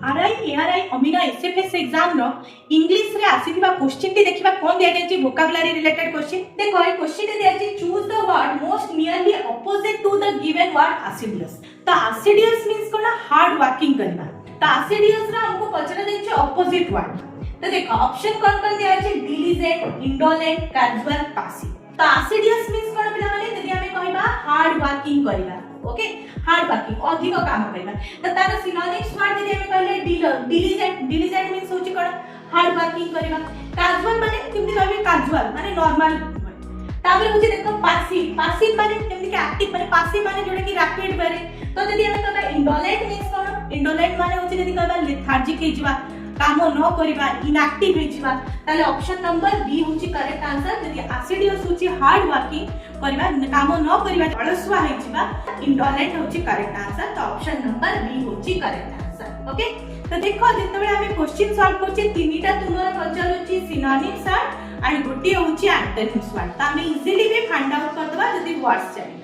RI ARI अमीना SFS exam रो English रे आसीथिबा क्वेश्चन टी देखिबा कोन दिया जाय छि वोकैबुलरी रिलेटेड क्वेश्चन। देखो ए क्वेश्चन टी दिया छि choose the word most nearly opposite to the given word assiduous. तो एसिडियस मींस कोन हार्ड वर्किंग करबा। तो एसिडियस रा हमको पचरा दै छि अपोजिट वर्ड। तो देखो ऑप्शन कोन दिया छि डिलिजेंट, इंडोलेंट, कैजुअल, पैसिव। तो एसिडियस मींस कोन पिला माने जदी हमें कहबा हार्ड वर्किंग करबा। ओके हार्ड वर्किंग अधिक काम करबा। तो तार सिनोनिम्स वर्ड जदी हमें कहले डिलिजेंट मींस होची कोन हार्ड वर्किंग करबा। कैजुअल माने केमति कहबे कैजुअल माने नॉर्मल। ताबे होची देखो पैसिव माने केमति के एक्टिव माने पैसिव माने जोडे की रैपिड करे। तो जदी हमें कहबा इंडोलेंट मींस कोन इंडोलेंट माने होची जदी कहबा लेथार्जिक हे जिवा काम न करिबा इनएक्टिव हे जिवा ताले ऑप्शन नंबर बी होची करेक्ट आंसर। जदी एसिडियस होची हार्ड वर्किंग करबा काम न करिबा अलसुआ हे जिवा इंडोलेंट होची करेक्ट आंसर। तो ऑप्शन नंबर बी होची करेक्ट आंसर। ओके तो देखो जेतेबेले हमें क्वेश्चन सॉल्व करछि तीनटा तुमरा पचारुछि सिनोनिम्स वर्ड आणि गोटी होची एंटोनिम्स वर्ड। तो हमें इजीली भी फाइंड आउट कर दबा जदी वर्ड्स जानि।